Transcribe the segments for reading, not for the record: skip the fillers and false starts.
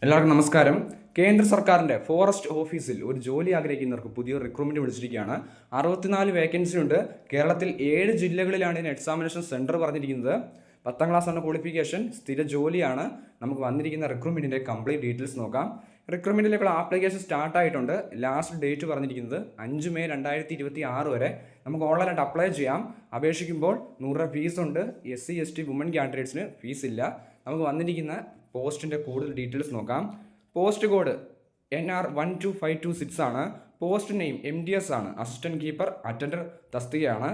എല്ലാവർക്കും നമസ്കാരം. കേന്ദ്ര സർക്കാരിൻ്റെ ഫോറസ്റ്റ് ഓഫീസിൽ ഒരു ജോലി ആഗ്രഹിക്കുന്നവർക്ക് പുതിയ റിക്രൂട്ട്മെൻറ്റ് വിളിച്ചിരിക്കുകയാണ്. 64 വേക്കൻസി ഉണ്ട്. കേരളത്തിൽ 7 ജില്ലകളിലാണ് ഇതിന് എക്സാമിനേഷൻ സെൻറ്റർ പറഞ്ഞിരിക്കുന്നത്. 10ാം ക്ലാസ്സാണ് ക്വാളിഫിക്കേഷൻ. സ്ഥിര ജോലിയാണ്. നമുക്ക് വന്നിരിക്കുന്ന റിക്രൂട്ട്മെൻറ്റിൻ്റെ കംപ്ലീറ്റ് ഡീറ്റെയിൽസ് നോക്കാം. റിക്രൂട്ട്മെൻറ്റിലേക്കുള്ള ആപ്ലിക്കേഷൻ സ്റ്റാർട്ട് ആയിട്ടുണ്ട്. ലാസ്റ്റ് ഡേറ്റ് പറഞ്ഞിരിക്കുന്നത് 5 മെയ് 2026 വരെ. നമുക്ക് ഓൺലൈനായിട്ട് അപ്ലൈ ചെയ്യാം. അപേക്ഷിക്കുമ്പോൾ 100 രൂപ ഫീസുണ്ട്. SC ST വുമൺ കാൻഡിഡേറ്റ്സിന് ഫീസ് ഇല്ല. നമുക്ക് വന്നിരിക്കുന്ന പോസ്റ്റിൻ്റെ കൂടുതൽ ഡീറ്റെയിൽസ് നോക്കാം. പോസ്റ്റ് കോഡ് NR 12526 ആണ്. പോസ്റ്റ് നെയിം MDS ആണ്. അസിസ്റ്റൻറ്റ് കീപ്പർ അറ്റൻഡർ തസ്തികയാണ്.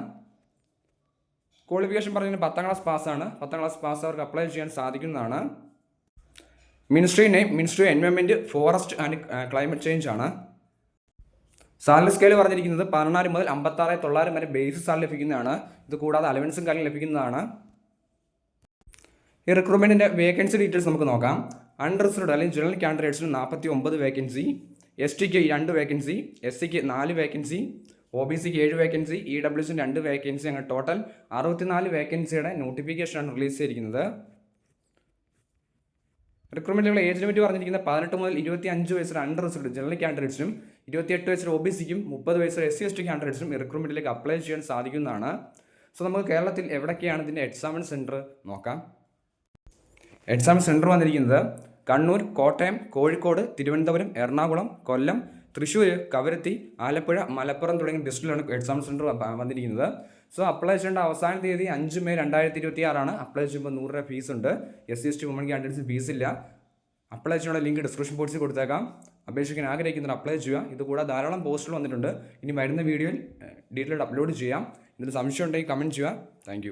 ക്വാളിഫിക്കേഷൻ പറഞ്ഞാൽ 10ാം ക്ലാസ് പാസ്സാണ്. 10ാം ക്ലാസ് പാസ് അവർക്ക് അപ്ലൈ ചെയ്യാൻ സാധിക്കുന്നതാണ്. Ministry name ministry environment forest and climate change ആണ്. സാലറി സ്കെയിൽ പറഞ്ഞിരിക്കുന്നത് 14 മുതൽ 56,900 വരെ ബേസിക് സാലറി ലഭിക്കുന്നതാണ്. ഇത് കൂടാതെ അലവൻസും കാര്യം ലഭിക്കുന്നതാണ്. ഈ റിക്രൂട്ട്മെൻറ്റിൻ്റെ വേക്കൻസി ഡീറ്റെയിൽസ് നമുക്ക് നോക്കാം. അൺറിസർവ്ഡ് അല്ലെങ്കിൽ ജനറൽ കാൻഡിഡേറ്റ്സിന് 49 വേക്കൻസി, STക്ക് 2 വേക്കൻസി, SCക്ക് 4 വേക്കൻസി, OBCക്ക് 7 വേക്കൻസി, EWSന് 2 വേക്കൻസി, അങ്ങനെ ടോട്ടൽ 64 വേക്കൻസിയുടെ നോട്ടിഫിക്കേഷനാണ് റിലീസ് ചെയ്തിരിക്കുന്നത്. റിക്രൂട്ട്മെൻറ്റുകളുടെ ഏജ് ലിമിറ്റ് പറഞ്ഞിരിക്കുന്നത് 18 മുതൽ 25 വയസ്സുള്ള അൺറിസർവ്ഡ് ജനറൽ കാൻഡിഡേറ്റ്സിനും 28 വയസ്സുള്ള OBCക്കും 30 വയസ്സുള്ള SC ST കാൻഡിഡേറ്റ്സിനും ഈ റിക്രൂട്ട്മെൻറ്റിലേക്ക് അപ്ലൈ ചെയ്യാൻ സാധിക്കുന്നതാണ്. സോ നമുക്ക് കേരളത്തിൽ എവിടെയൊക്കെയാണ് ഇതിൻ്റെ എക്സാമിൻ സെൻറ്റർ നോക്കാം. എക്സാം സെൻറ്റർ വന്നിരിക്കുന്നത് കണ്ണൂർ, കോട്ടയം, കോഴിക്കോട്, തിരുവനന്തപുരം, എറണാകുളം, കൊല്ലം, തൃശ്ശൂർ, കവരത്തി, ആലപ്പുഴ, മലപ്പുറം തുടങ്ങിയ ഡിസ്ട്രിക്റ്റിലാണ് എക്സാം സെൻറ്റർ വന്നിരിക്കുന്നത്. സോ അപ്ലൈ ചെയ്യേണ്ട അവസാന തീയതി 5 മെയ് 2026 അപ്ലൈ ചെയ്യുമ്പോൾ 100 രൂപ ഫീസ് ഉണ്ട്. SC ST വുമൺ കാൻഡിഡേറ്റ്സിന് ഫീസില്ല. അപ്ലൈ ചെയ്യാനുള്ള ലിങ്ക് ഡിസ്ക്രിപ്ഷൻ ബോക്സിൽ കൊടുത്തേക്കാം. അപേക്ഷിക്കാൻ ആഗ്രഹിക്കുന്നവർ അപ്ലൈ ചെയ്യുക. ഇത് കൂടാതെ ധാരാളം പോസ്റ്റുകൾ വന്നിട്ടുണ്ട്. ഇനി വരുന്ന വീഡിയോയിൽ ഡീറ്റെയിൽ അപ്ലോഡ് ചെയ്യാം. ഇതിൽ സംശയം ഉണ്ടെങ്കിൽ കമൻറ്റ് ചെയ്യുക. താങ്ക്